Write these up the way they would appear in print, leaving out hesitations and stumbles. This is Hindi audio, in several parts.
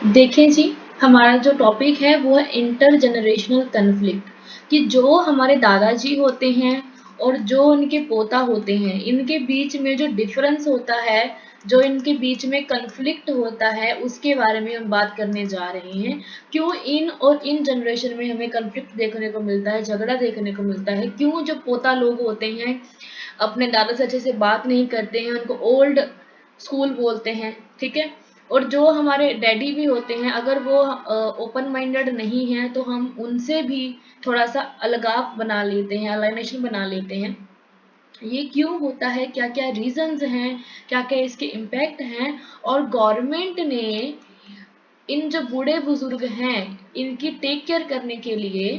देखें जी, हमारा जो टॉपिक है वो है इंटर जनरेशनल कन्फ्लिक्ट। कि जो हमारे दादाजी होते हैं और जो उनके पोता होते हैं, इनके बीच में जो डिफरेंस होता है, जो इनके बीच में कन्फ्लिक्ट होता है, उसके बारे में हम बात करने जा रहे हैं। क्यों इन और इन जनरेशन में हमें कन्फ्लिक्ट देखने को मिलता है, झगड़ा देखने को मिलता है, क्यों जो पोता लोग होते हैं अपने दादा से अच्छे से बात नहीं करते हैं, उनको ओल्ड स्कूल बोलते हैं, ठीक है। और जो हमारे डैडी भी होते हैं, अगर वो ओपन माइंडेड नहीं हैं तो हम उनसे भी थोड़ा सा अलगाव बना लेते हैं, अलाइनेशन बना लेते हैं। ये क्यों होता है, क्या क्या रीजंस हैं, क्या क्या इसके इम्पैक्ट हैं, और गवर्नमेंट ने इन जो बूढ़े बुजुर्ग हैं इनकी टेक केयर करने के लिए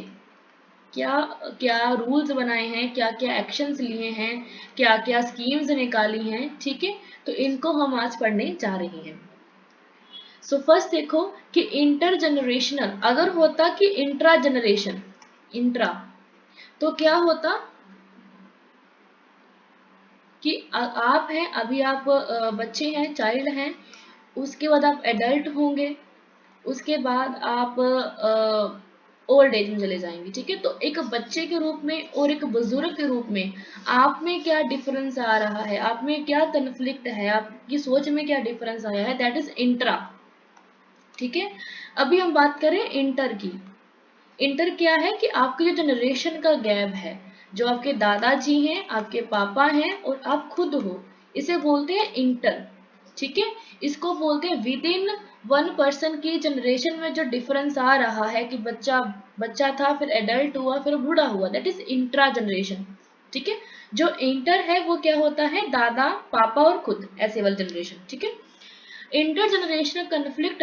क्या क्या रूल्स बनाए हैं, क्या क्या एक्शंस लिए हैं, क्या क्या स्कीम्स निकाली हैं, ठीक है। तो इनको हम आज पढ़ने जा रहे हैं। सो फर्स्ट देखो कि इंटर जनरेशनल अगर होता कि इंट्रा जनरेशन, इंट्रा तो क्या होता कि आप हैं, अभी आप बच्चे हैं, चाइल्ड हैं, उसके बाद आप एडल्ट होंगे, उसके बाद आप ओल्ड एज में चले जाएंगे, ठीक है। तो एक बच्चे के रूप में और एक बुजुर्ग के रूप में आप में क्या डिफरेंस आ रहा है, आप में क्या कन्फ्लिक्ट है, आपकी सोच में क्या डिफरेंस आया है, दैट इज इंट्रा, ठीक है। अभी हम बात करें इंटर की। इंटर क्या है कि आपके जो जनरेशन का गैप है, जो आपके दादाजी हैं, आपके पापा हैं और आप खुद हो, इसे बोलते हैं इंटर, ठीक है। इसको बोलते हैं विद इन वन पर्सन की जनरेशन में जो डिफरेंस आ रहा है कि बच्चा बच्चा था, फिर एडल्ट हुआ, फिर बूढ़ा हुआ, दैट इज इंट्रा जनरेशन, ठीक है। जो इंटर है वो क्या होता है, दादा पापा और खुद, ऐसे वाला जनरेशन, ठीक है। Intergenerational conflict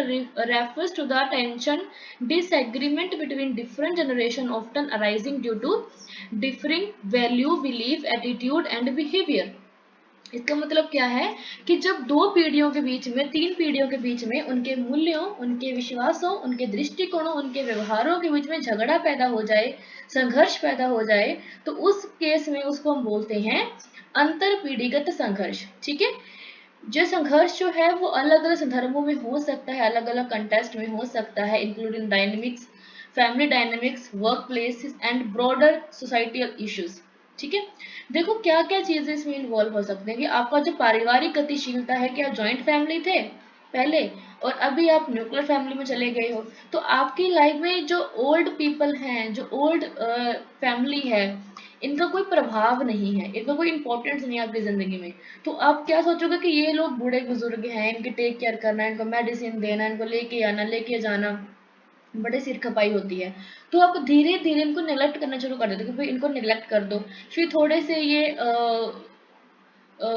refers to the tension, disagreement between different generations often arising due to differing value, belief, attitude and behavior. इसका मतलब क्या है कि जब दो पीढ़ियों के बीच में, तीन पीढ़ियों के बीच में उनके मूल्यों, उनके विश्वासों, उनके दृष्टिकोणों, उनके व्यवहारों के बीच में झगड़ा पैदा हो जाए, संघर्ष पैदा हो जाए, तो उस केस में उसको हम बोलते हैं अंतर पीढ़ीगत संघर्ष, ठीक है। जो संघर्ष जो है वो अलग अलग संदर्भों में हो सकता है, अलग अलग कंटेस्ट में हो सकता है, including dynamics, family dynamics, work places and broader societal issues, ठीक है। देखो क्या क्या चीजें इसमें इन्वॉल्व हो सकते हैं कि आपका जो पारिवारिक गतिशीलता है, कि आप जॉइंट फैमिली थे पहले और अभी आप न्यूक्लियर फैमिली में चले गए हो, तो आपकी लाइफ में जो ओल्ड पीपल हैं, जो ओल्ड फैमिली है, इनका कोई प्रभाव नहीं है, इनका कोई इंपॉर्टेंस नहीं है आपकी जिंदगी में। तो आप क्या सोचोगे कि ये लोग बूढ़े बुजुर्ग हैं, इनकी टेक केयर करना, इनको मेडिसिन देना, इनको लेके आना लेके जाना, बड़े सिर खपाई होती है। तो आप धीरे धीरे इनको नेग्लेक्ट करना शुरू कर देते हो कि भाई इनको नेग्लेक्ट कर दो। फिर थोड़े से ये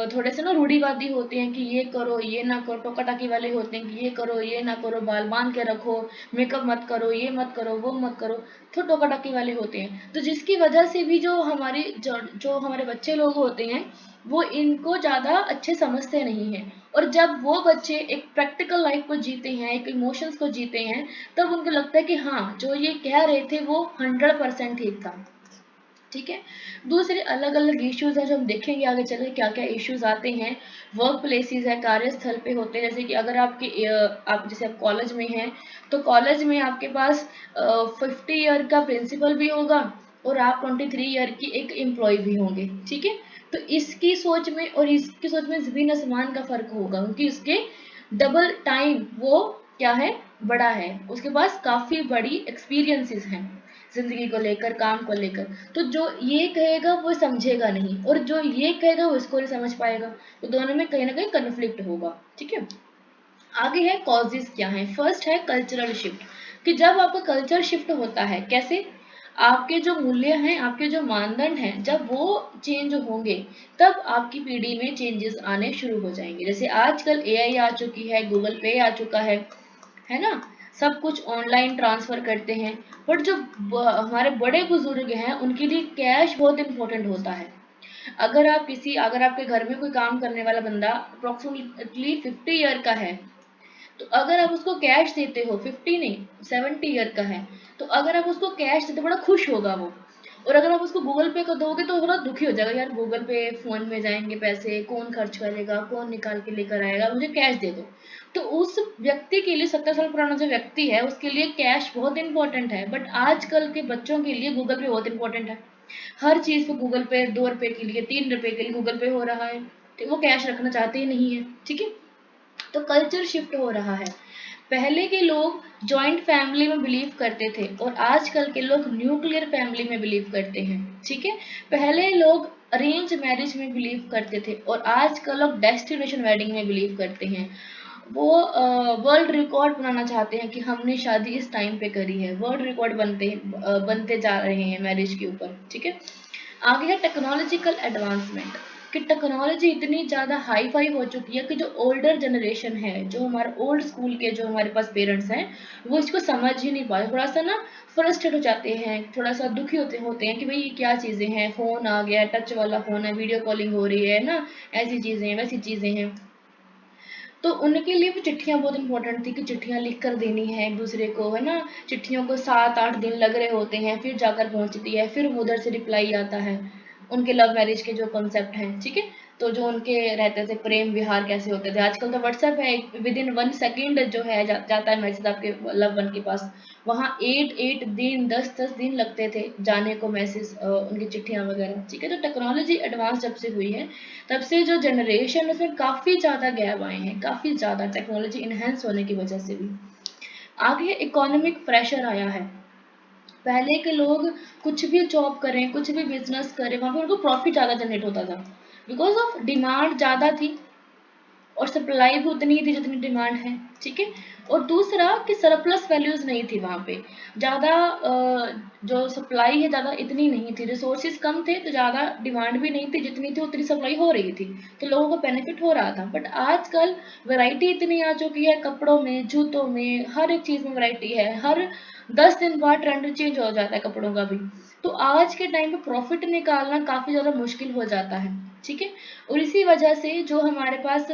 थोड़े से ना रूढ़िवादी होते हैं कि ये करो ये ना करो, टोका टाकी वाले होते हैं कि ये करो ये ना करो, बाल बांध के रखो, मेकअप मत करो, ये मत करो वो मत करो, तो टोका टाकी वाले होते हैं। तो जिसकी वजह से भी जो हमारी जो हमारे बच्चे लोग होते हैं वो इनको ज़्यादा अच्छे समझते नहीं हैं। और जब वो बच्चे एक प्रैक्टिकल लाइफ को जीते हैं, एक इमोशंस को जीते हैं, तब उनको लगता है कि हाँ जो ये कह रहे थे वो 100% ठीक था, ठीक है। दूसरे अलग अलग इश्यूज हैं जो हम देखेंगे आगे चल के क्या क्या इश्यूज आते हैं। वर्क प्लेसेस है, कार्यस्थल पे होते हैं, जैसे कि अगर आपके आप जैसे आप कॉलेज में हैं, तो कॉलेज में आपके पास 50 ईयर का प्रिंसिपल भी होगा और आप 23 ईयर की एक एम्प्लॉय भी होंगे, ठीक है। तो इसकी सोच में और इसकी सोच में जमीन आसमान का फर्क होगा, क्योंकि उसके डबल टाइम वो क्या है, बड़ा है, उसके पास काफी बड़ी एक्सपीरियंसेस हैं जिंदगी को लेकर, काम को लेकर। तो जो ये कहेगा वो समझेगा नहीं, और जो ये कहेगा वो इसको नहीं समझ पाएगा, तो दोनों में कहीं ना कहीं कन्फ्लिक्ट होगा, ठीक है। आगे है कॉजेज क्या है। फर्स्ट है कल्चरल शिफ्ट, कि जब आपका कल्चर शिफ्ट होता है, कैसे, आपके जो मूल्य हैं, आपके जो मानदंड हैं, जब वो चेंज होंगे तब आपकी पीढ़ी में चेंजेस आने शुरू हो जाएंगे। जैसे आजकल एआई आ चुकी है, गूगल पे आ चुका है ना, सब कुछ ऑनलाइन ट्रांसफर करते हैं। बट जो हमारे बड़े बुजुर्ग हैं उनके लिए कैश बहुत इंपॉर्टेंट होता है। अगर आपके घर में कोई काम करने वाला बंदा अप्रोक्सीमेटली 50 ईयर का है, तो अगर आप उसको कैश देते हो, 50 नहीं 70 ईयर का है, तो अगर आप उसको कैश देते बड़ा खुश होगा वो। और अगर आप उसको गूगल पे कर दोगे तो थोड़ा दुखी हो जाएगा, यार गूगल पे फोन में जाएंगे पैसे, कौन खर्च करेगा, कौन निकाल के लेकर आएगा, मुझे कैश दे दो। तो उस व्यक्ति के लिए 70 साल पुराना जो व्यक्ति है उसके लिए कैश बहुत इंपॉर्टेंट है, बट आजकल के बच्चों के लिए गूगल पे बहुत इंपॉर्टेंट है। हर चीज़ पे गूगल पे, 2 रुपए के लिए 3 रुपए के लिए गूगल पे हो रहा है, ठीक, वो कैश रखना चाहते ही नहीं है, ठीक है। तो कल्चर शिफ्ट हो रहा है। पहले के लोग जॉइंट फैमिली में बिलीव करते थे और आजकल के लोग न्यूक्लियर फैमिली में बिलीव करते हैं, ठीक है। पहले लोग अरेंज मैरिज में बिलीव करते थे और आजकल लोग डेस्टिनेशन वेडिंग में बिलीव करते हैं। वो वर्ल्ड रिकॉर्ड बनाना चाहते हैं कि हमने शादी इस टाइम पे करी है, वर्ल्ड रिकॉर्ड बनते जा रहे हैं मैरिज के ऊपर, ठीक है। आगे है टेक्नोलॉजिकल एडवांसमेंट, कि टेक्नोलॉजी इतनी ज़्यादा हाई फाई हो चुकी है कि जो ओल्डर जनरेशन है, जो हमारे ओल्ड स्कूल के जो हमारे पास पेरेंट्स हैं, वो इसको समझ ही नहीं पाए, थोड़ा सा ना फ्रस्ट्रेट हो जाते हैं, थोड़ा सा दुखी होते हैं कि भाई ये क्या चीज़ें हैं, फ़ोन आ गया, टच वाला फ़ोन है, वीडियो कॉलिंग हो रही है ना, ऐसी चीज़ें हैं, वैसी चीज़ें हैं। तो उनके लिए भी चिट्ठियाँ बहुत इंपॉर्टेंट थी कि चिट्ठियाँ लिख कर देनी है एक दूसरे को, है ना। चिट्ठियों को 7-8 दिन लग रहे होते हैं, फिर जाकर पहुँचती है, फिर उधर से रिप्लाई आता है। उनके लव मैरिज के जो कॉन्सेप्ट हैं, ठीक है। तो जो उनके रहते थे प्रेम विहार कैसे होते थे, आजकल तो व्हाट्सएप है, विद इन 1 सेकेंड जो है जाता है मैसेज आपके लव वन के पास। वहाँ 8-8 दिन 10-10 दिन लगते थे जाने को मैसेज, उनकी चिट्ठियाँ वगैरह, ठीक है। तो टेक्नोलॉजी एडवांस जब से हुई है, तब से जो जनरेशन है उसमें काफ़ी ज़्यादा गैप आए हैं, काफ़ी ज़्यादा टेक्नोलॉजी इन्हेंस होने की वजह से भी। आगे इकोनॉमिक प्रेशर आया है। पहले के लोग कुछ भी जॉब करें, कुछ भी बिजनेस करें, वहाँ पे उनको प्रॉफिट ज़्यादा जनरेट होता था, बिकॉज ऑफ डिमांड ज़्यादा थी और सप्लाई भी उतनी ही थी जितनी डिमांड है, ठीक है। और दूसरा कि सरप्लस वैल्यूज नहीं थी वहाँ पे, ज़्यादा जो सप्लाई है ज़्यादा इतनी नहीं थी, रिसोर्सेज कम थे तो ज़्यादा डिमांड भी नहीं थी, जितनी थी उतनी सप्लाई हो रही थी, तो लोगों को बेनिफिट हो रहा था। बट आजकल वैरायटी इतनी आ चुकी है, कपड़ों में, जूतों में, हर एक चीज़ में वैरायटी है, हर 10 दिन बाद ट्रेंड चेंज हो जाता है कपड़ों का भी। तो आज के टाइम पे प्रॉफिट निकालना काफ़ी ज़्यादा मुश्किल हो जाता है, ठीक है। और इसी वजह से जो हमारे पास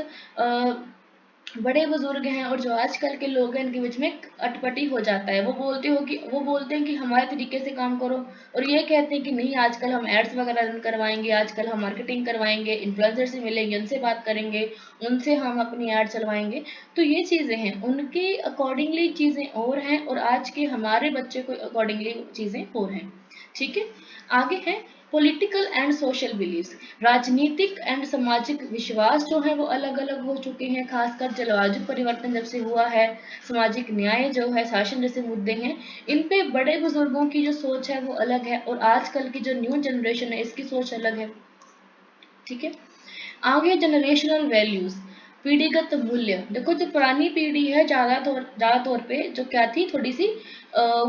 बड़े बुजुर्ग हैं और जो आजकल के लोग हैं, इनके बीच में एक अटपटी हो जाता है। वो बोलते हैं कि हमारे तरीके से काम करो, और ये कहते हैं कि नहीं, आजकल हम एड्स वगैरह रन करवाएंगे, आजकल हम मार्केटिंग करवाएंगे, इन्फ्लुएंसर से मिलेंगे, उनसे बात करेंगे, उनसे हम अपनी एड चलवाएंगे। तो ये चीज़ें हैं, उनके अकॉर्डिंगली चीज़ें और हैं और आज के हमारे बच्चे को अकॉर्डिंगली चीज़ें और हैं, ठीक है। आगे है पॉलिटिकल एंड सोशल बिलीव्स, राजनीतिक एंड सामाजिक विश्वास जो है वो अलग अलग हो चुके हैं, खासकर जलवायु परिवर्तन जब से हुआ है, सामाजिक न्याय जो है, शासन जैसे मुद्दे हैं, इन पे बड़े बुजुर्गों की जो सोच है वो अलग है और आजकल की जो न्यू जनरेशन है इसकी सोच अलग है, ठीक है। आगे जनरेशनल वैल्यूज, पीढ़ीगत मूल्य। देखो जो पुरानी पीढ़ी है ज़्यादा तौर पे जो क्या थी, थोड़ी सी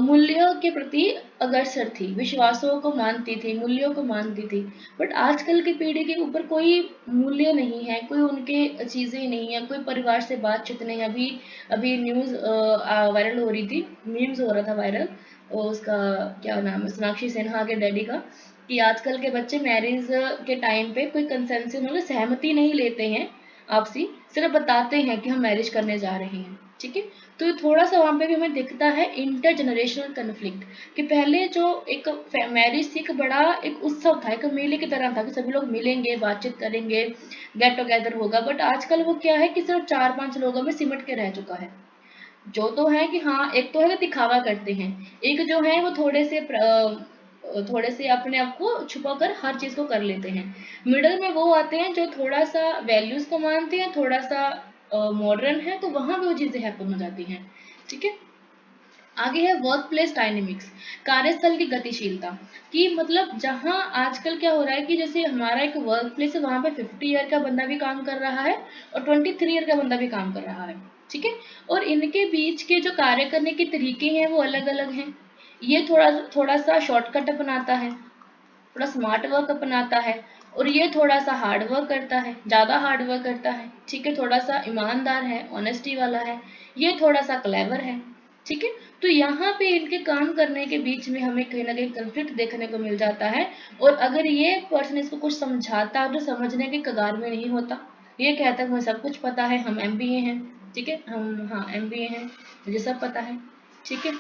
मूल्यों के प्रति अग्रसर थी, विश्वासों को मानती थी, मूल्यों को मानती थी। बट आजकल की पीढ़ी के ऊपर कोई मूल्य नहीं है, कोई उनके चीज़ें नहीं है, कोई परिवार से बातचीत नहीं। अभी अभी न्यूज़ वायरल हो रही थी, मीम्स हो रहा था वायरल, उसका क्या नाम है, सोनाक्षी सिन्हा के डैडी का, कि आजकल के बच्चे मैरिज के टाइम पे कोई कंसेंसस, मतलब सहमति नहीं लेते हैं आपसी, सिर्फ बताते हैं कि हम मैरिज करने जा रहे हैं, ठीक है। तो थोड़ा सा वहाँ पे भी हमें दिखता है इंटर जनरेशनल कन्फ्लिक्ट, कि पहले जो एक मैरिज थी, एक बड़ा एक उत्सव था, एक मेले की तरह था कि सभी लोग मिलेंगे, बातचीत करेंगे, गेट टुगेदर होगा। बट आजकल वो क्या है कि सिर्फ 4-5 लोगों में सिमट के रह चुका है। जो तो है कि हाँ, एक तो है कि दिखावा करते हैं, एक जो है वो थोड़े से अपने आप को छुपा कर हर चीज़ को कर लेते हैं। मिडल में वो आते हैं जो थोड़ा सा वैल्यूज को मानते हैं, थोड़ा सा मॉडर्न है, तो वहां पे वो चीज़ें हैपन हो जाती हैं, ठीक है। आगे है वर्क प्लेस डायनेमिक्स, कार्यस्थल की गतिशीलता, कि मतलब जहाँ आजकल क्या हो रहा है कि जैसे हमारा एक वर्क प्लेस है, वहाँ पे 50 ईयर का बंदा भी काम कर रहा है और 23 ईयर का बंदा भी काम कर रहा है, ठीक है। और इनके बीच के जो कार्य करने के तरीके हैं वो अलग अलग हैं। ये थोड़ा थोड़ा सा शॉर्टकट अपनाता है, थोड़ा स्मार्ट वर्क अपनाता है, और ये थोड़ा सा हार्ड वर्क करता है, ज़्यादा हार्ड वर्क करता है, ठीक है, थोड़ा सा ईमानदार है, ऑनेस्टी वाला है, ये थोड़ा सा क्लेवर है, ठीक है। तो यहाँ पे इनके काम करने के बीच में हमें कहीं ना कहीं कंफ्लिक्ट देखने को मिल जाता है। और अगर ये पर्सन इसको कुछ समझाता है तो समझने के कगार में नहीं होता, ये कहता है मुझे सब कुछ पता है, हम MBA हैं, ठीक है, हम हाँ MBA हैं, मुझे सब पता है, ठीक है।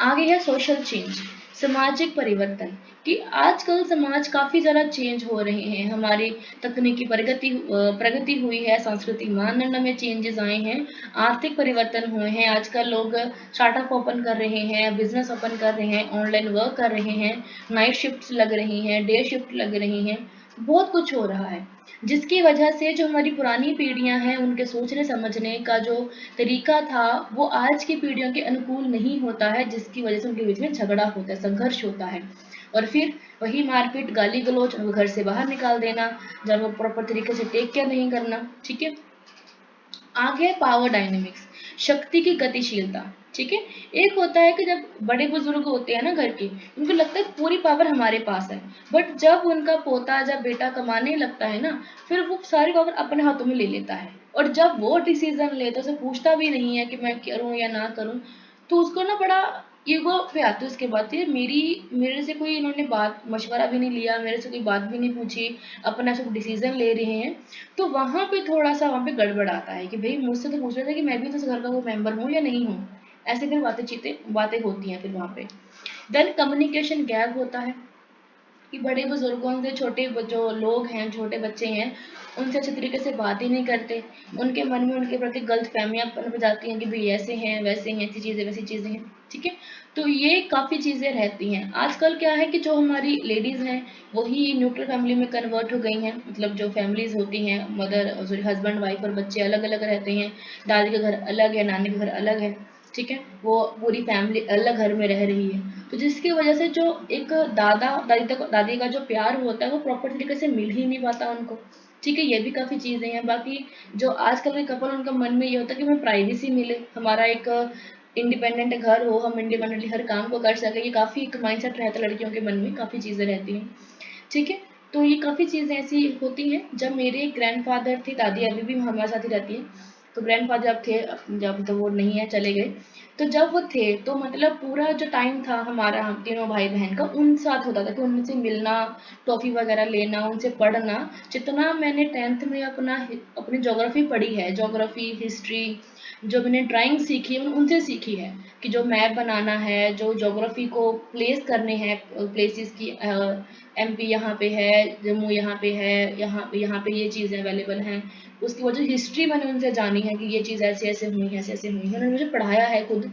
आगे है सोशल चेंज, सामाजिक परिवर्तन कि आजकल समाज काफ़ी ज़्यादा चेंज हो रहे हैं, हमारी तकनीकी प्रगति हुई है, सांस्कृतिक मानदंड में चेंजेस आए हैं, आर्थिक परिवर्तन हुए हैं। आजकल लोग स्टार्टअप ओपन कर रहे हैं, बिजनेस ओपन कर रहे हैं, ऑनलाइन वर्क कर रहे हैं, नाइट शिफ्ट्स लग रही हैं, डे शिफ्ट लग रही हैं, बहुत कुछ हो रहा है, जिसकी वजह से जो हमारी पुरानी पीढ़ियां हैं उनके सोचने समझने का जो तरीका था वो आज की पीढ़ियों के अनुकूल नहीं होता है, जिसकी वजह से उनके बीच में झगड़ा होता है, संघर्ष होता है, और फिर वही मारपीट, गाली गलौज, उनको घर से बाहर निकाल देना जब वो प्रॉपर तरीके से टेक केयर नहीं करना। ठीक है, आगे पावर डायनेमिक्स, शक्ति की गतिशीलता। ठीक है, एक होता है कि जब बड़े बुजुर्ग होते हैं ना घर के, उनको लगता है पूरी पावर हमारे पास है, बट जब उनका पोता जब बेटा कमाने लगता है ना, फिर वो सारी पावर अपने हाथों में ले लेता है, और जब वो डिसीजन लेता है उसे पूछता भी नहीं है कि मैं करूं या ना करूं, तो उसको ना बड़ा ईगो पे आती है उसके बाद, ये मेरे से कोई इन्होंने बात मशवरा भी नहीं लिया, मेरे से कोई बात भी नहीं पूछी, अपना सब डिसीजन ले रहे हैं। तो वहाँ पे थोड़ा-सा वहाँ पे गड़बड़ आता है कि भई मुझसे तो पूछ रहे थे कि मैं भी तो इस घर का कोई मेंबर हूँ या नहीं हूँ। ऐसे फिर बातें होती हैं फिर वहाँ पे। देन कम्युनिकेशन गैप होता है कि बड़े बुजुर्गों से छोटे जो लोग हैं, छोटे बच्चे हैं, उनसे अच्छे तरीके से बात ही नहीं करते। उनके मन में उनके प्रति गलतफ़हमियाँ पनप जाती हैं कि भई ऐसे हैं, वैसे हैं, ऐसी चीज़ें, वैसी चीज़ें हैं। ठीक है? तो ये काफ़ी चीज़ें रहती हैं। आजकल क्या है कि जो हमारी लेडीज़ हैं, वही न्यूक्लियर फैमिली में कन्वर्ट हो गई हैं। मतलब जो फैमिलीज़ होती हैं, सॉरी हस्बैंड, वाइफ और बच्चे अलग-अलग रहते हैं। दादी का घर अलग है, नानी का घर अलग है। ठीक है, वो पूरी फैमिली अलग घर में रह रही है, तो जिसकी वजह से जो एक दादी का जो प्यार होता है वो प्रॉपर तरीके से मिल ही नहीं पाता उनको। ठीक है, ये भी काफ़ी चीज़ें हैं। बाकी जो आजकल के कपल, उनका मन में ये होता है कि हमें प्राइवेसी मिले, हमारा एक इंडिपेंडेंट घर हो, हम इंडिपेंडेंटली हर काम को कर सकें, ये काफ़ी एक माइंडसेट रहता है लड़कियों के मन में, काफ़ी चीज़ें रहती हैं। ठीक है, तो ये काफ़ी चीज़ें ऐसी होती हैं। जब मेरे ग्रैंडफ़ादर थे, दादी अभी भी हमारे साथ ही रहती हैं, तो ग्रैंडफ़ादर जब थे, जब तो वो नहीं है, चले गए, तो जब वो थे तो मतलब पूरा जो टाइम था हमारा, हम तीनों भाई बहन का उन साथ होता था कि उनसे मिलना, टॉफ़ी वगैरह लेना, उनसे पढ़ना। जितना मैंने 10th में अपनी ज्योग्राफी पढ़ी है, ज्योग्राफी, हिस्ट्री, जो मैंने ड्राइंग सीखी है उनसे सीखी है कि जो मैप बनाना है, जो ज्योग्राफी को प्लेस करने हैं, प्लेसेस की, एमपी यहाँ पे है, जम्मू यहाँ पे है, यहाँ पे ये चीज़ें अवेलेबल हैं, उसकी वजह हिस्ट्री मैंने उनसे जानी है कि ये चीज़ ऐसे ऐसे हुई है, ऐसे ऐसे हुई है, उन्होंने मुझे पढ़ाया है खुद।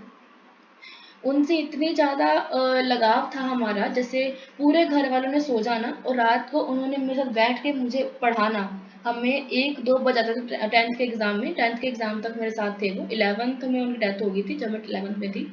उनसे इतनी ज़्यादा लगाव था हमारा, जैसे पूरे घर वालों ने सो जाना और रात को उन्होंने मेरे साथ बैठ के मुझे पढ़ाना। हमें 1-2 बज जाते थे 10th के एग्ज़ाम में, 10th के एग्ज़ाम तक मेरे साथ थे वो। 11th में उनकी डेथ हो गई थी जब मैं 11th में थी।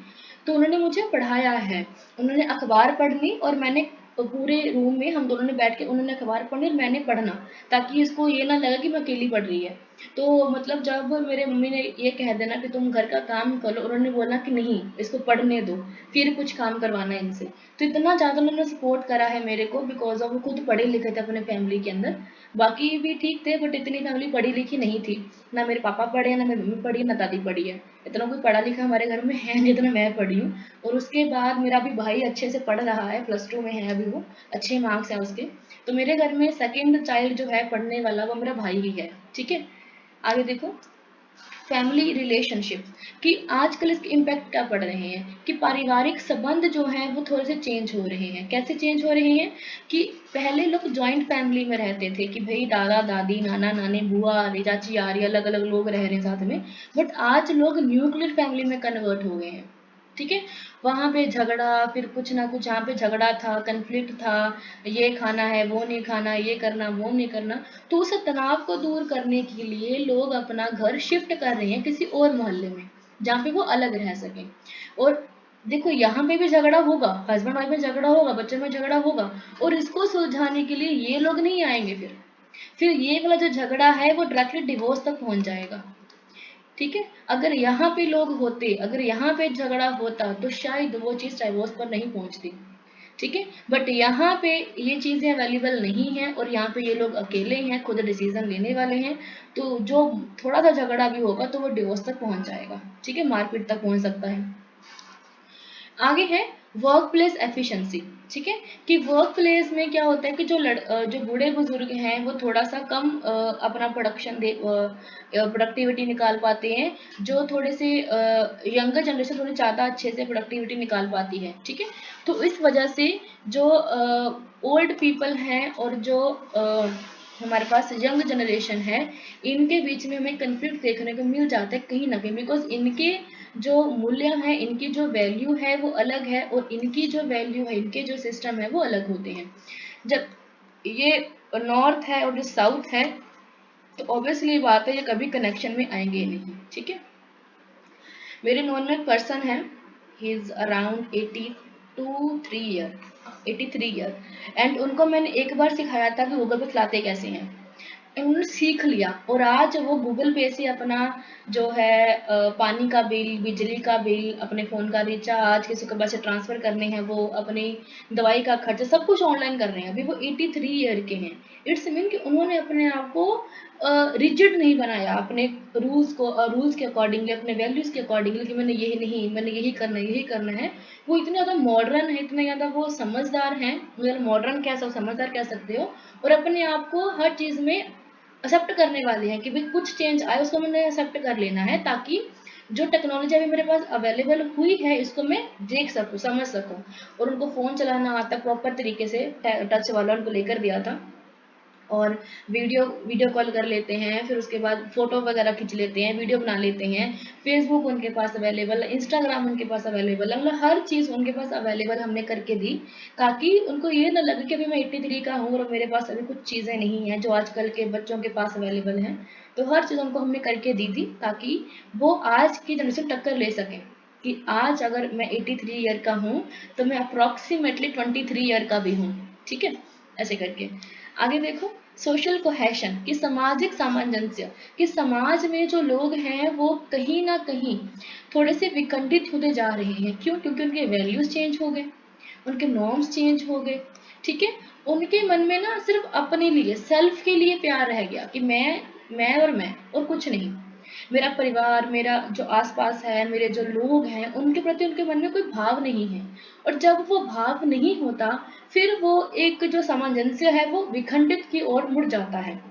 तो उन्होंने मुझे पढ़ाया है। उन्होंने अखबार पढ़नी और मैंने पूरे रूम में हम दोनों ने बैठ के, उन्होंने अखबार पढ़नी और मैंने पढ़ना, ताकि इसको ये ना लगे कि मैं अकेली पढ़ रही है। तो मतलब जब मेरे मम्मी ने ये कह देना कि तुम घर का काम करो, उन्होंने बोला कि नहीं, इसको पढ़ने दो, फिर कुछ काम करवाना है इनसे। तो इतना ज़्यादा उन्होंने सपोर्ट करा है मेरे को, बिकॉज़ ऑफ वो खुद पढ़े लिखे थे अपने फैमिली के अंदर। बाकी भी ठीक थे, बट इतनी फैमिली पढ़ी लिखी नहीं थी। ना मेरे पापा पढ़े हैं, ना मेरी मम्मी पढ़ी है, ना दादी पढ़ी है। इतना कोई पढ़ा लिखा हमारे घर में है जितना मैं पढ़ी हूँ। और उसके बाद मेरा भी भाई अच्छे से पढ़ रहा है, +2 में है अभी वो, अच्छे मार्क्स हैं उसके। तो मेरे घर में सेकंड चाइल्ड जो है पढ़ने वाला, वो मेरा भाई ही है। ठीक है? आगे देखो, फैमिली रिलेशनशिप कि आजकल इसके इम्पैक्ट क्या पड़ रहे हैं कि पारिवारिक संबंध जो हैं वो थोड़े से चेंज हो रहे हैं। कैसे चेंज हो रहे हैं कि पहले लोग जॉइंट फैमिली में रहते थे कि भाई दादा दादी, नाना नानी, बुआ आ रही, चाची आ रही, अलग अलग लोग रह रहे हैं साथ में, बट आज लोग न्यूक्लियर फैमिली में कन्वर्ट हो गए हैं। ठीक है, वहाँ पे झगड़ा, फिर कुछ ना कुछ यहाँ पे झगड़ा था, कन्फ्लिक्ट था, ये खाना है, वो नहीं खाना, ये करना, वो नहीं करना। तो उस तनाव को दूर करने के लिए लोग अपना घर शिफ्ट कर रहे हैं किसी और मोहल्ले में, जहाँ पे वो अलग रह सकें। और देखो, यहाँ पे भी झगड़ा होगा, हस्बैंड वाइफ में झगड़ा होगा, बच्चों में झगड़ा होगा, और इसको सुलझाने के लिए ये लोग नहीं आएंगे। फिर ये वाला जो झगड़ा है वो डायरेक्टली डिवोर्स तक पहुंच जाएगा। ठीक है, अगर यहाँ पे लोग होते, अगर यहाँ पे झगड़ा होता, तो शायद वो चीज़ डाइवोर्स पर नहीं पहुंचती। ठीक है, बट यहाँ पे ये चीज़ें अवेलेबल नहीं हैं, और यहाँ पे ये लोग अकेले हैं, खुद डिसीजन लेने वाले हैं, तो जो थोड़ा सा झगड़ा भी होगा तो वो डिवोर्स तक पहुंच जाएगा। ठीक है, मारपीट तक पहुंच सकता है। आगे है वर्क प्लेस एफिशिएंसी, ठीक है, कि वर्क प्लेस में क्या होता है कि जो बूढ़े बुजुर्ग हैं वो थोड़ा सा कम अपना प्रोडक्टिविटी निकाल पाते हैं, जो थोड़े से यंगर जनरेशन थोड़ी ज़्यादा अच्छे से प्रोडक्टिविटी निकाल पाती है, ठीक है। तो इस वजह से जो ओल्ड पीपल हैं और जो हमारे पास यंग जनरेशन है, इनके बीच में हमें कन्फ्लिक्ट देखने को मिल जाता है कहीं ना कहीं, बिकॉज इनके जो मूल्य है, इनकी जो वैल्यू है वो अलग है, और इनकी जो वैल्यू है, इनके जो सिस्टम है वो अलग होते हैं। जब ये नॉर्थ है और जो साउथ है, तो ऑब्वियसली बात है ये कभी कनेक्शन में आएंगे ही नहीं, ठीक है। मेरे नोन में एक पर्सन है, he is around 83 year and उनको मैंने एक बार सिखाया था कि गूगल पे चलाते कैसे हैं, उन्होंने सीख लिया, और आज वो गूगल पे से अपना जो है पानी का बिल, बिजली का बिल, अपने फ़ोन का रिचार्ज, किसी को पैसे ट्रांसफ़र करने हैं, वो अपनी दवाई का खर्चा सब कुछ ऑनलाइन कर रहे हैं। अभी वो 83 ईयर के हैं। इट्स मीन कि उन्होंने अपने आप को रिजिड नहीं बनाया, अपने रूल्स के अकॉर्डिंगली, अपने वैल्यूज़ के अकॉर्डिंगली कि मैंने यही नहीं, मैंने यही करना है। वो इतने ज़्यादा मॉडर्न है, इतने ज़्यादा वो समझदार हैं, मतलब मॉडर्न कह सकते, समझदार कह सकते हो, और अपने आप को हर चीज़ में एक्सेप्ट करने वाले हैं कि भाई कुछ चेंज आए उसको मैंने एक्सेप्ट कर लेना है, ताकि जो टेक्नोलॉजी अभी मेरे पास अवेलेबल हुई है इसको मैं देख सकूं, समझ सकूं। और उनको फ़ोन चलाना आता प्रॉपर तरीके से, टच वाला उनको लेकर दिया था, और वीडियो वीडियो कॉल कर लेते हैं, फिर उसके बाद फ़ोटो वगैरह खींच लेते हैं, वीडियो बना लेते हैं, फेसबुक उनके पास अवेलेबल है, इंस्टाग्राम उनके पास अवेलेबल है, मतलब हर चीज़ उनके पास अवेलेबल हमने करके दी, ताकि उनको ये ना लगे कि अभी मैं 83 का हूँ और मेरे पास अभी कुछ चीज़ें नहीं हैं जो आजकल के बच्चों के पास अवेलेबल हैं। तो हर चीज़ उनको हमने करके दी थी, ताकि वो आज की जनरेशन टक्कर ले सकें, कि आज अगर मैं 83 ईयर का हूँ तो मैं अप्रॉक्सीमेटली 23 ईयर का भी हूँ, ठीक है, ऐसे करके। आगे देखो, सोशल कोहेशन कि सामाजिक सामंजस्य, कि समाज में जो लोग हैं वो कहीं ना कहीं थोड़े से विखंडित होते जा रहे हैं। क्यों? क्योंकि उनके वैल्यूज चेंज हो गए, उनके नॉर्म्स चेंज हो गए, ठीक है। उनके मन में ना सिर्फ अपने लिए, सेल्फ के लिए प्यार रह गया, कि मैं और कुछ नहीं। मेरा परिवार, मेरा जो आसपास है, मेरे जो लोग हैं, उनके प्रति उनके मन में कोई भाव नहीं है। और जब वो भाव नहीं होता, फिर वो एक जो सामंजस्य है वो विखंडित की ओर मुड़ जाता है,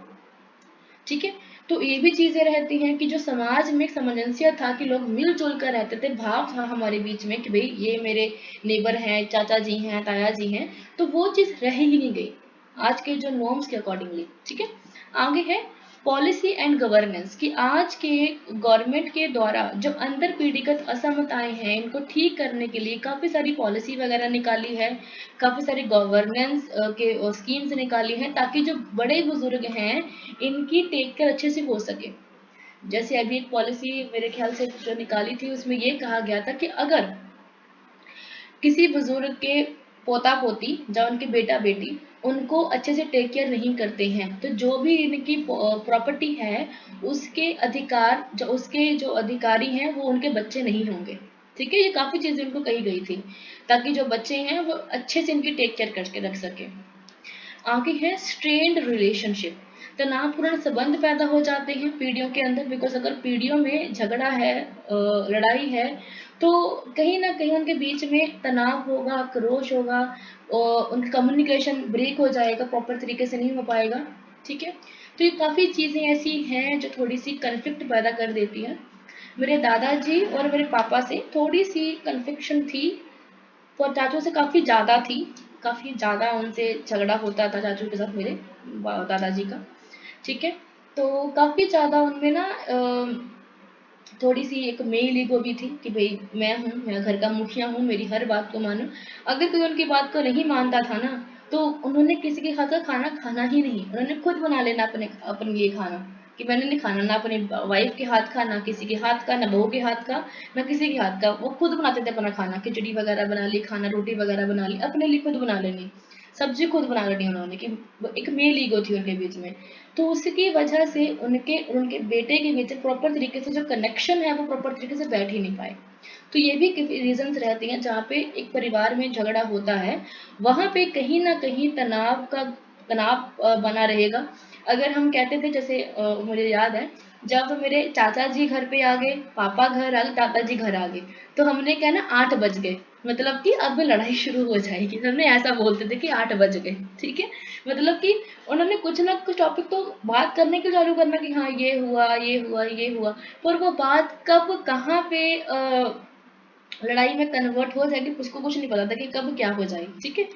ठीक है। तो ये भी चीजें रहती हैं कि जो समाज में एक सामंजस्य था, कि लोग मिलजुल कर रहते थे, भाव था हमारे बीच में कि भाई ये मेरे नेबर हैं, चाचा जी हैं, ताया जी हैं, तो वो चीज रह ही नहीं गई आज के जो नॉर्म्स के अकॉर्डिंगली, ठीक है। आगे है पॉलिसी एंड गवर्नेंस, कि आज के गवर्नमेंट के द्वारा जो अंतर पीढ़ीगत असमताएं हैं, इनको ठीक करने के लिए काफ़ी सारी पॉलिसी वगैरह निकाली है, काफ़ी सारी गवर्नेंस के स्कीम्स निकाली हैं, ताकि जो बड़े बुजुर्ग हैं इनकी टेक केयर अच्छे से हो सके। जैसे अभी एक पॉलिसी मेरे ख्याल से जो निकाली थी, उसमें ये कहा गया था कि अगर किसी बुजुर्ग के पोता पोती या उनके बेटा बेटी उनको अच्छे से टेक केयर नहीं करते हैं, तो जो भी इनकी प्रॉपर्टी है, उसके अधिकार, जो उसके जो अधिकारी हैं वो उनके बच्चे नहीं होंगे, ठीक है। ये काफ़ी चीज़ें उनको कही गई थी, ताकि जो बच्चे हैं वो अच्छे से इनकी टेक केयर करके रख सके। आगे है स्ट्रेन्ड रिलेशनशिप, तनावपूर्ण संबंध पैदा हो जाते हैं पीढ़ियों के अंदर, बिकॉज अगर पीढ़ियों में झगड़ा है, लड़ाई है, तो कहीं ना कहीं उनके बीच में तनाव होगा, क्रोश होगा, और उनका कम्युनिकेशन ब्रेक हो जाएगा, प्रॉपर तरीके से नहीं हो पाएगा, ठीक है। तो ये काफ़ी चीज़ें ऐसी हैं जो थोड़ी सी कन्फ्लिक्ट पैदा कर देती हैं। मेरे दादाजी और मेरे पापा से थोड़ी सी कन्फ्लिक्शन थी, पर चाचू से काफ़ी ज़्यादा थी, काफ़ी ज़्यादा उनसे झगड़ा होता था चाचू के साथ, मेरे दादाजी का, ठीक है। तो काफ़ी ज़्यादा उनमें ना थोड़ी सी एक मेल ईगो भी थी, कि भाई मैं घर का मुखिया हूँ, मेरी हर बात को मानो। अगर कोई उनकी बात को नहीं मानता था ना, तो उन्होंने किसी के हाथ का खाना खाना ही नहीं, उन्होंने खुद बना लेना अपने लिए खाना, कि मैंने नहीं खाना ना अपनी वाइफ के हाथ का, ना किसी के हाथ का, ना बहू के हाथ का, ना किसी के हाथ का। वो खुद बनाते थे अपना खाना, खिचड़ी वगैरह बना ली, खाना रोटी वगैरह बना ली, अपने लिए खुद बना लेनी, सब्जी खुद बना लेनी उन्होंने, कि एक मेल ईगो थी उनके बीच में। तो उसकी वजह से उनके उनके बेटे के बीच प्रॉपर तरीके से जो कनेक्शन है वो प्रॉपर तरीके से बैठ ही नहीं पाए। तो ये भी रीजंस रहती हैं, जहाँ पे एक परिवार में झगड़ा होता है, वहाँ पे कहीं ना कहीं तनाव बना रहेगा। अगर हम कहते थे, जैसे मुझे याद है, जब मेरे चाचा जी घर पे आ गए, पापा घर आ गए, दादाजी घर आ गए, तो हमने क्या ना 8 बज गए, मतलब कि अब लड़ाई शुरू हो जाएगी। हमने ऐसा बोलते थे कि 8 बज गए, ठीक है। मतलब कि उन्होंने कुछ ना कुछ टॉपिक तो बात करने के चालू करना कि हाँ ये हुआ ये हुआ ये हुआ, पर वो बात कब कहाँ पे लड़ाई में कन्वर्ट हो जाएगी उसको कुछ नहीं पता था कि कब क्या हो जाएगी, ठीक है।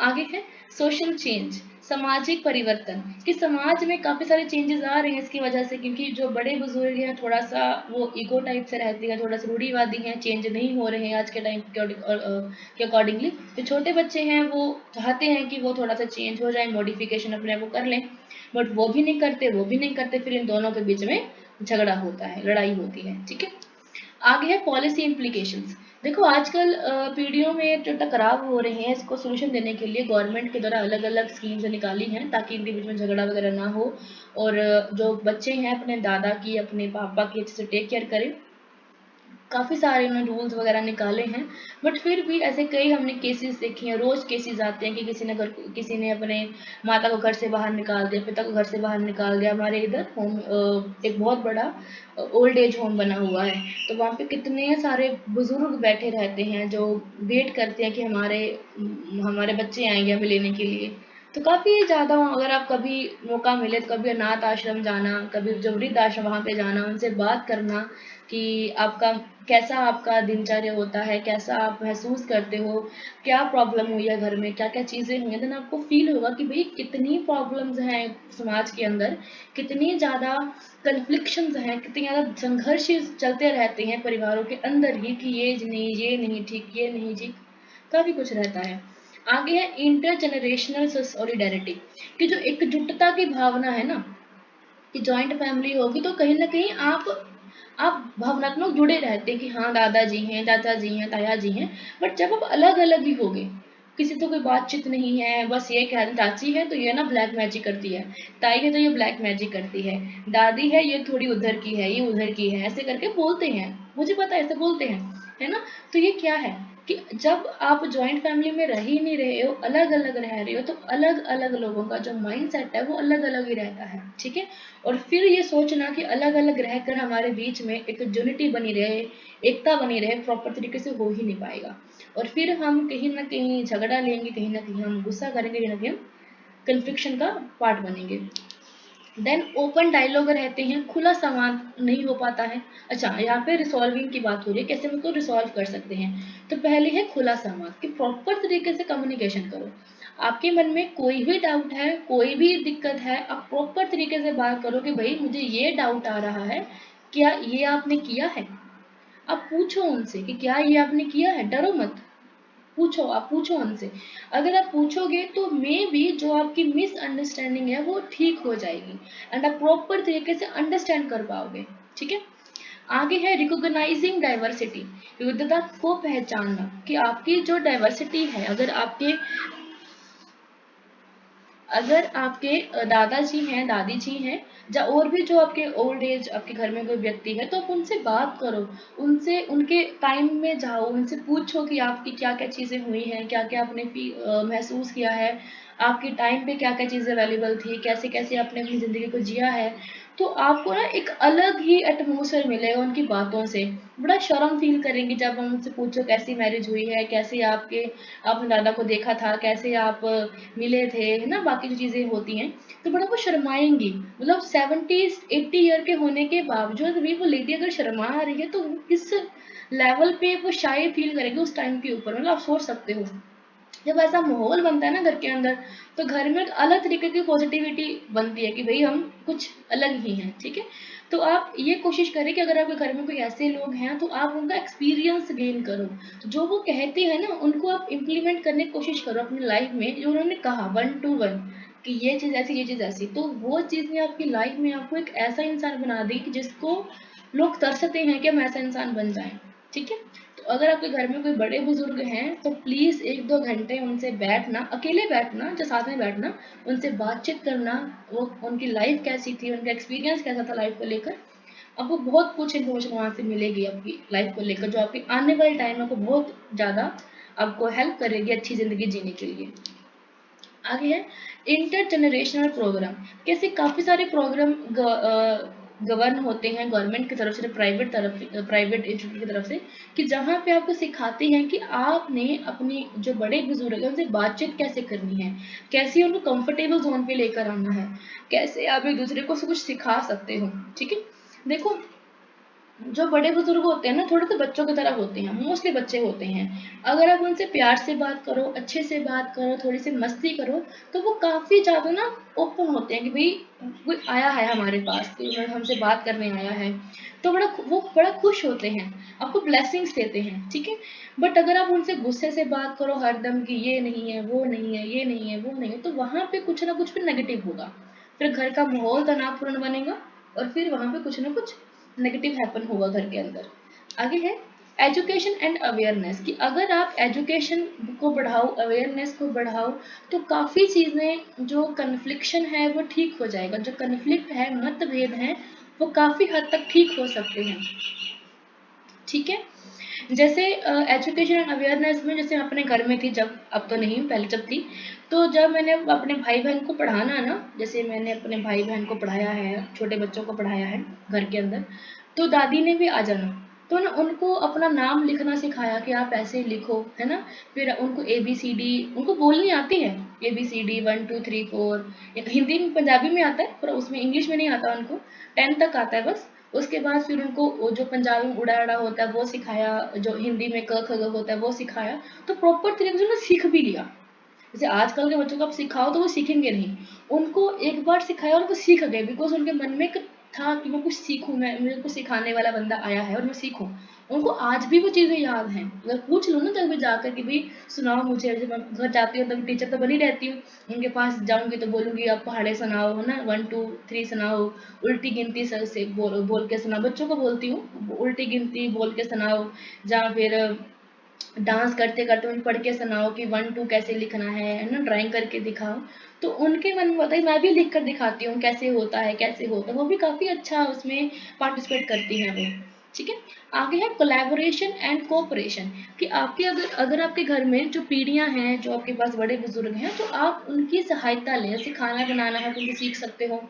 आगे है सोशल चेंज, सामाजिक परिवर्तन, कि समाज में काफ़ी सारे चेंजेस आ रहे हैं इसकी वजह से, क्योंकि जो बड़े बुजुर्ग हैं थोड़ा सा वो ईगो टाइप से रहते हैं, थोड़ा सा रूढ़ीवादी हैं, चेंज नहीं हो रहे हैं आज के टाइम के अकॉर्डिंगली। जो छोटे बच्चे हैं वो चाहते हैं कि वो थोड़ा सा चेंज हो जाए, मॉडिफिकेशन अपने आप को कर लें, बट वो भी नहीं करते, वो भी नहीं करते, फिर इन दोनों के बीच में झगड़ा होता है, लड़ाई होती है, ठीक है। आगे है पॉलिसी इम्प्लीकेशंस। देखो आजकल पीढ़ियों में जो टकराव हो रहे हैं इसको सोल्यूशन देने के लिए गवर्नमेंट के द्वारा अलग अलग स्कीम्स निकाली हैं ताकि इनके बीच में झगड़ा वगैरह ना हो, और जो बच्चे हैं अपने दादा की अपने पापा की अच्छे से टेक केयर करें। काफ़ी सारे उन्होंने रूल्स वगैरह निकाले हैं, बट फिर भी ऐसे कई हमने केसेस देखे हैं, रोज़ केसेस आते हैं कि किसी ने अपने माता को घर से बाहर निकाल दिया, पिता को घर से बाहर निकाल दिया। हमारे इधर होम एक बहुत बड़ा ओल्ड एज होम बना हुआ है, तो वहाँ पे कितने सारे बुजुर्ग बैठे रहते हैं जो वेट करते हैं कि हमारे बच्चे आएंगे हमें लेने के लिए। तो काफ़ी ज़्यादा, अगर आप कभी मौका मिले तो कभी अनाथ आश्रम जाना, कभी जो वृद्ध आश्रम वहाँ पे जाना, उनसे बात करना कि आपका कैसा आपका दिनचर्या होता है, कैसा आप महसूस करते हो, क्या प्रॉब्लम हुई है घर में, क्या क्या चीज़ें हुई हैं, देन आपको फील होगा कि भाई कितनी प्रॉब्लम्स हैं समाज के अंदर, कितनी ज़्यादा कन्फ्लिक्शंस हैं, कितने ज़्यादा संघर्ष चलते रहते हैं परिवारों के अंदर ही कि ये नहीं ठीक, ये नहीं ठीक, काफ़ी कुछ रहता है। आगे है इंटर जनरेशनल सॉलिडेरिटी, कि जो एकजुटता की भावना है ना, कि जॉइंट फैमिली होगी तो कहीं ना कहीं आप भावनात्मक जुड़े रहते हैं कि हाँ दादाजी हैं, चाचा जी हैं, ताया जी हैं। बट जब आप अलग अलग ही हो गए, किसी से कोई बातचीत नहीं है, बस ये कह रहे चाची है तो ये ना ब्लैक मैजिक करती है, ताई है तो ये ब्लैक मैजिक करती है, दादी है ये थोड़ी उधर की है, ये उधर की है, ऐसे करके बोलते हैं, मुझे पता है ऐसे बोलते हैं, है ना। तो ये क्या है कि जब आप जॉइंट फैमिली में रह ही नहीं रहे हो, अलग अलग रह रहे हो, तो अलग अलग लोगों का जो माइंड सेट है वो अलग अलग ही रहता है, ठीक है। और फिर ये सोचना कि अलग अलग रहकर हमारे बीच में एक यूनिटी बनी रहे, एकता बनी रहे, प्रॉपर तरीके से हो ही नहीं पाएगा। और फिर हम कहीं ना कहीं झगड़ा लेंगे, कहीं ना कहीं हम गुस्सा करेंगे, कहीं ना कहीं हम कन्फ्लिक्शन का पार्ट बनेंगे। देन ओपन डायलॉग रहते हैं, खुला संवाद नहीं हो पाता है। अच्छा, यहाँ पे रिसॉल्विंग की बात हो रही है, कैसे हम उसको रिसॉल्व कर सकते हैं। तो पहले है खुला संवाद, कि प्रॉपर तरीके से कम्युनिकेशन करो। आपके मन में कोई भी डाउट है, कोई भी दिक्कत है, आप प्रॉपर तरीके से बात करो कि भाई मुझे ये डाउट आ रहा है, क्या ये आपने किया है। आप पूछो उनसे कि क्या ये आपने किया है, डरो मत, पूछो, आप पूछो उनसे। अगर आप पूछोगे तो मे बी जो आपकी मिसअंडरस्टैंडिंग है वो ठीक हो जाएगी, एंड आप प्रॉपर तरीके से अंडरस्टैंड कर पाओगे, ठीक है। आगे है रिकॉग्नाइजिंग डाइवर्सिटी, विविधता को पहचानना, कि आपकी जो डाइवर्सिटी है, अगर आपके दादाजी हैं, दादी जी हैं, या और भी जो आपके ओल्ड एज आपके घर में कोई व्यक्ति है, तो आप उनसे बात करो, उनसे उनके टाइम में जाओ, उनसे पूछो कि आपकी क्या क्या चीज़ें हुई हैं, क्या क्या आपने महसूस किया है, आपके टाइम पे क्या क्या चीज़ें अवेलेबल थी, कैसे कैसे आपने अपनी ज़िंदगी को जिया है। तो आपको ना एक अलग ही एटमोसफेयर मिलेगा उनकी बातों से। बड़ा शर्म फील करेंगे जब हम उनसे पूछो कैसी मैरिज हुई है, कैसे आपने दादा को देखा था, कैसे आप मिले थे, है ना, बाकी जो चीज़ें होती हैं। तो बड़ा वो शर्माएंगी, मतलब 70-80 ईयर के होने के बावजूद भी वो लेडी अगर शर्मा रही है तो वो किस लेवल पे वो शाय फील करेगी उस टाइम के ऊपर, मतलब आप सोच सकते हो। जब ऐसा माहौल बनता है ना घर के अंदर, तो घर में एक अलग तरीके की पॉजिटिविटी बनती है कि भाई हम कुछ अलग ही हैं, ठीक है। तो आप ये कोशिश करें कि अगर आपके घर में कोई ऐसे लोग हैं तो आप उनका एक्सपीरियंस गेन करो, तो जो वो कहते हैं ना उनको आप इम्प्लीमेंट करने की कोशिश करो अपनी लाइफ में, जो उन्होंने कहा 1 to 1 कि ये चीज़ ऐसी, ये चीज़ ऐसी, तो वो चीज़ ने आपकी लाइफ में आपको एक ऐसा इंसान बना दी कि जिसको लोग तरसते हैं कि हम ऐसा इंसान बन जाएं, ठीक है। तो अगर आपके घर में कोई बड़े बुजुर्ग हैं तो प्लीज़ 1-2 घंटे उनसे बैठना, अकेले बैठना या साथ में बैठना, उनसे बातचीत करना, वो उनकी लाइफ कैसी थी, उनका एक्सपीरियंस कैसा था लाइफ को लेकर। आपको बहुत कुछ इन्फॉर्मेशन वहाँ से मिलेगी आपकी लाइफ को लेकर, जो आपके आने वाले टाइम में आपको बहुत ज़्यादा आपको हेल्प करेगी अच्छी ज़िंदगी जीने के लिए। आगे है इंटर जनरेशनल प्रोग्राम, कैसे काफ़ी सारे प्रोग्राम गवर्न होते हैं गवर्नमेंट की तरफ से, प्राइवेट इंस्टीट्यूट की तरफ से, कि जहाँ पे आपको सिखाते हैं कि आपने अपनी जो बड़े बुजुर्ग हैं उनसे बातचीत कैसे करनी है, कैसे उनको कंफर्टेबल जोन पे लेकर आना है, कैसे आप एक दूसरे को सब कुछ सिखा सकते हो। ठीक है, देखो जो बड़े बुजुर्ग होते हैं ना थोड़े तो बच्चों की तरह होते हैं, मोस्टली बच्चे होते हैं। अगर आप उनसे प्यार से बात करो, अच्छे से बात करो, थोड़ी सी मस्ती करो, तो वो काफ़ी ज़्यादा ना ओपन होते हैं कि भाई कोई आया है हमारे पास, कोई हमसे बात करने आया है, तो वो बड़ा खुश होते हैं, आपको ब्लेसिंग्स देते हैं। ठीक है, बट अगर आप उनसे गुस्से से बात करो हरदम कि ये नहीं है, वो नहीं है, ये नहीं है, वो नहीं है, तो वहाँ पे कुछ ना कुछ भी नेगेटिव होगा, फिर घर का माहौल तनावपूर्ण बनेगा, और फिर वहाँ पे कुछ ना कुछ नेगेटिव हैपन होगा घर के अंदर। आगे है एजुकेशन एंड अवेयरनेस, कि अगर आप एजुकेशन को बढ़ाओ, अवेयरनेस को बढ़ाओ, तो काफ़ी चीज़ें जो कन्फ्लिक्शन है वो ठीक हो जाएगा, जो कन्फ्लिक्ट है, मतभेद हैं, वो काफ़ी हद तक ठीक हो सकते हैं। ठीक है, जैसे एजुकेशन एंड अवेयरनेस में, जैसे अपने घर में थी जब, अब तो नहीं, पहले जब थी, तो जब मैंने अपने भाई बहन को पढ़ाना ना, जैसे मैंने अपने भाई बहन को पढ़ाया है, छोटे बच्चों को पढ़ाया है घर के अंदर, तो दादी ने भी आ जाना, तो ना उनको अपना नाम लिखना सिखाया कि आप ऐसे लिखो, है ना। फिर उनको ABCD उनको बोलनी आती है, ABCD 1 2 3 4, हिंदी में पंजाबी में आता है, पर उसमें इंग्लिश में नहीं आता उनको, 10 तक आता है बस। उसके बाद फिर उनको वो जो पंजाबी में उड़ा अड़ा होता है वो सिखाया, जो हिंदी में क ख ग होता है वो सिखाया, तो प्रॉपर तरीके से उन्होंने सीख भी लिया। जैसे आजकल के बच्चों को आप सिखाओ तो वो सीखेंगे नहीं, उनको एक बार सिखाया और वो सीख गए, बिकॉज उनके मन में एक था कि मैं कुछ सीखूं, मैं मुझे कुछ सिखाने वाला बंदा आया है और मैं सीखूं। उनको आज भी वो चीज़ें याद हैं, अगर पूछ लो ना कभी जाकर कि भाई सुनाओ मुझे, जब मैं घर जाती हूँ तब टीचर तो बनी रहती हूँ, उनके पास जाऊंगी तो बोलूंगी आप पहाड़े सुनाओ, है ना, 1 2 3 सुनाओ, उल्टी गिनती सर से बोल के सुनाओ, बच्चों को बोलती हूँ उल्टी गिनती बोल के सुनाओ, या फिर डांस करते करते उन्हें पढ़ के सुनाओ कि 1 2 कैसे लिखना है ना, ड्राइंग करके दिखाओ, तो उनके मन में होता है मैं भी लिख कर दिखाती हूँ कैसे होता है, कैसे होता है, वो भी काफ़ी अच्छा उसमें पार्टिसिपेट करती हैं वो। ठीक है, आगे है कोलैबोरेशन एंड कोऑपरेशन, कि आपके अगर अगर आपके घर में जो पीढ़ियां हैं, जो आपके पास बड़े बुजुर्ग हैं, तो आप उनकी सहायता लें, जैसे खाना बनाना है तो उनसे सीख सकते हो,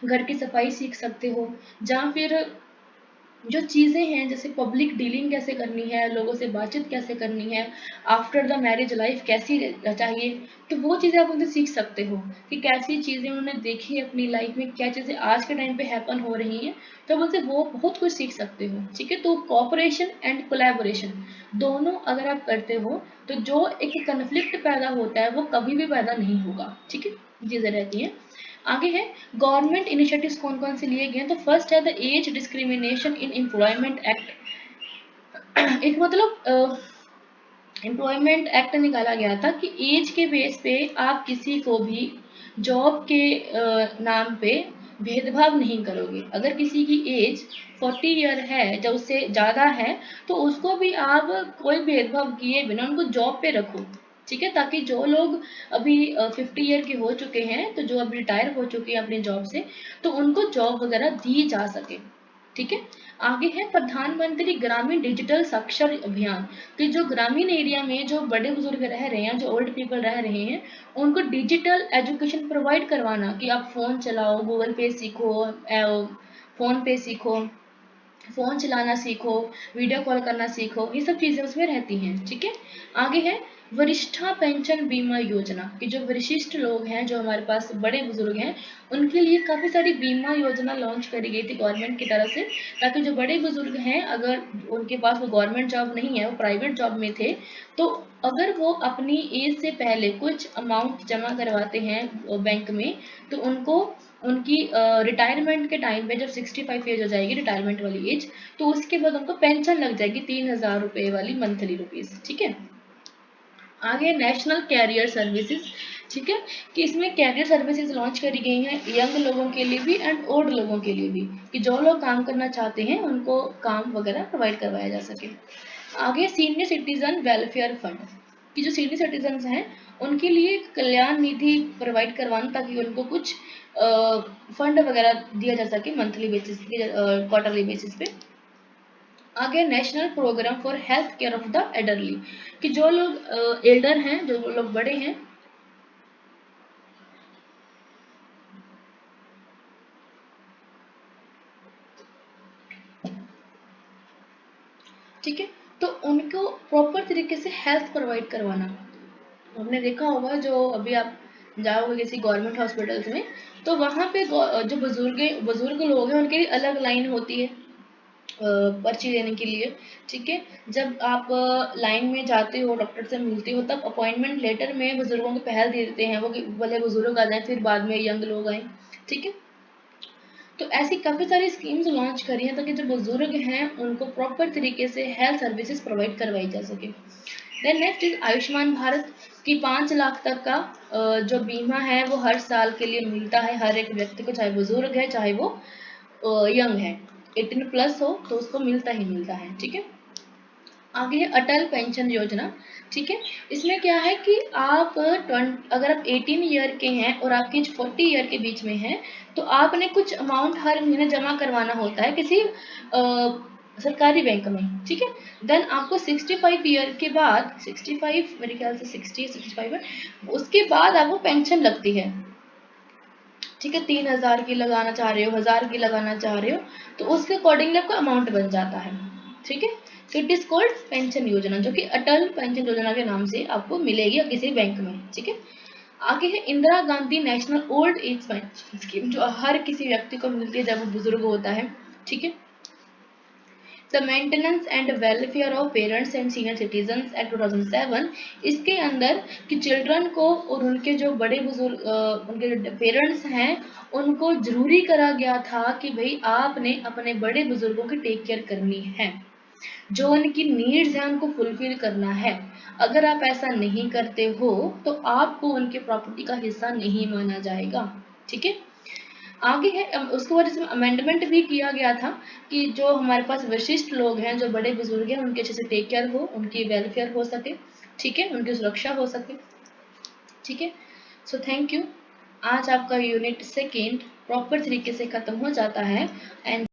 घर की सफाई सीख सकते हो, या फिर जो चीज़ें हैं जैसे पब्लिक डीलिंग कैसे करनी है, लोगों से बातचीत कैसे करनी है, आफ्टर द मैरिज लाइफ कैसी चाहिए, तो वो चीज़ें आप उनसे सीख सकते हो कि कैसी चीज़ें उन्होंने देखी है अपनी लाइफ में, क्या चीज़ें आज के टाइम पे हैपन हो रही हैं, तो आप उनसे वो बहुत कुछ सीख सकते हो। ठीक है, तो कोऑपरेशन एंड कोलैबोरेशन दोनों अगर आप करते हो, तो जो एक कन्फ्लिक्ट पैदा होता है वो कभी भी पैदा नहीं होगा। ठीक है, चीज़ें रहती हैं। आगे है गवर्नमेंट इनिशिएटिव्स कौन कौन से लिए गए हैं, तो फर्स्ट है the age discrimination in employment act. एक मतलब एम्प्लॉयमेंट एक्ट निकाला गया था कि एज के बेस पे आप किसी को भी जॉब के नाम पे भेदभाव नहीं करोगे। अगर किसी की एज 40 ईयर है, जब उससे ज़्यादा है, तो उसको भी आप कोई भेदभाव किए बिना उनको जॉब पे रखो। ठीक है, ताकि जो लोग अभी 50 ईयर के हो चुके हैं, तो जो अभी रिटायर हो चुके हैं अपनी जॉब से, तो उनको जॉब वगैरह दी जा सके। ठीक है, आगे है प्रधानमंत्री ग्रामीण डिजिटल साक्षर अभियान, कि जो ग्रामीण एरिया में जो बड़े बुजुर्ग रह रहे हैं, जो ओल्ड पीपल रह रहे हैं, उनको डिजिटल एजुकेशन प्रोवाइड करवाना, कि आप फ़ोन चलाओ, गूगल पे सीखो, फ़ोन पे सीखो, फ़ोन चलाना सीखो, वीडियो कॉल करना सीखो, ये सब चीज़ें उसमें रहती हैं। ठीक है, आगे है वरिष्ठा पेंशन बीमा योजना, कि जो वरिष्ठ लोग हैं, जो हमारे पास बड़े बुजुर्ग हैं, उनके लिए काफ़ी सारी बीमा योजना लॉन्च करी गई थी गवर्नमेंट की तरफ से, ताकि जो बड़े बुजुर्ग हैं अगर उनके पास वो गवर्नमेंट जॉब नहीं है, वो प्राइवेट जॉब में थे, तो अगर वो अपनी एज से पहले कुछ अमाउंट जमा करवाते हैं बैंक में, तो उनको उनकी रिटायरमेंट के टाइम पे जब 65 एज हो जाएगी, रिटायरमेंट वाली एज, तो उसके बाद उनको पेंशन लग जाएगी 3000 रुपये वाली मंथली रुपीज़। ठीक है, आगे नेशनल कैरियर सर्विसेज। ठीक है, कि इसमें कैरियर सर्विसेज लॉन्च करी गई हैं यंग लोगों के लिए भी एंड ओल्ड लोगों के लिए भी, कि जो लोग काम करना चाहते हैं उनको काम वगैरह प्रोवाइड करवाया जा सके। आगे सीनियर सिटीजन वेलफेयर फंड, कि जो सीनियर सिटीजन हैं उनके लिए कल्याण निधि प्रोवाइड करवाना, ताकि उनको कुछ फंड वगैरह दिया जा सके मंथली बेसिस पे, क्वार्टरली बेसिस पे। आगे national programme for health care of the elderly, कि जो लोग एल्डर हैं, जो लोग बड़े हैं, ठीक है। तो उनको प्रॉपर तरीके से हेल्थ प्रोवाइड करवाना। आपने देखा होगा जो अभी आप जाओगे किसी गवर्नमेंट हॉस्पिटल्स में, तो वहाँ पे जो बुजुर्ग लोग हैं उनके लिए अलग लाइन होती है पर्ची लेने के लिए। ठीक है। जब आप लाइन में जाते हो, डॉक्टर से मिलते हो, तब अपॉइंटमेंट लेटर में बुजुर्गों को पहल दे देते हैं वो कि भले बुजुर्ग आ जाए फिर बाद में यंग लोग आए। ठीक है। तो ऐसी काफ़ी सारी स्कीम्स लॉन्च करी हैं ताकि जो बुजुर्ग हैं उनको प्रॉपर तरीके से हेल्थ सर्विसेज प्रोवाइड करवाई जा सके। Then next is Ayushman Bharat की 5 लाख तक का जो बीमा है वो हर साल के लिए मिलता है हर एक व्यक्ति को, चाहे बुजुर्ग है चाहे वो यंग है, 18+ हो तो उसको मिलता ही मिलता है। ठीक है। आगे है अटल पेंशन योजना। ठीक है। इसमें क्या है कि आप अगर आप 18 ईयर के हैं और आपकी एज 40 ईयर के बीच में है, तो आपने कुछ अमाउंट हर महीने जमा करवाना होता है किसी सरकारी बैंक में। ठीक है। देन आपको 65 ईयर के बाद, 65 मेरे ख्याल से 65 है, उसके बाद आपको पेंशन लगती है। ठीक है। 3,000 की लगाना चाह रहे हो, 1,000 की लगाना चाह रहे हो, तो उसके अकॉर्डिंगली आपका अमाउंट बन जाता है। ठीक है। तो इट इज कॉल्ड पेंशन योजना, जो कि अटल पेंशन योजना के नाम से आपको मिलेगी किसी बैंक में। ठीक है। आगे है Indira Gandhi national old age pension scheme, जो हर किसी व्यक्ति को मिलती है जब वो बुजुर्ग होता है। ठीक है। The maintenance and welfare of parents and senior citizen act 2007, इसके अंदर कि चिल्ड्रन को और उनके जो बड़े बुजुर्ग उनके पेरेंट्स हैं उनको जरूरी करा गया था कि भाई आपने अपने बड़े बुजुर्गों की टेक केयर करनी है, जो उनकी नीड्स हैं उनको फुलफिल करना है। अगर आप ऐसा नहीं करते हो तो आपको उनके प्रॉपर्टी का हिस्सा नहीं माना जाएगा। ठीक है। आगे है उसके बाद इसमें अमेंडमेंट भी किया गया था कि जो हमारे पास विशिष्ट लोग हैं, जो बड़े बुजुर्ग हैं, उनके अच्छे से टेक केयर हो, उनकी वेलफेयर हो सके। ठीक है। उनकी सुरक्षा हो सके। ठीक है। So thank you. आज आपका यूनिट सेकेंड प्रॉपर तरीके से खत्म हो जाता है एंड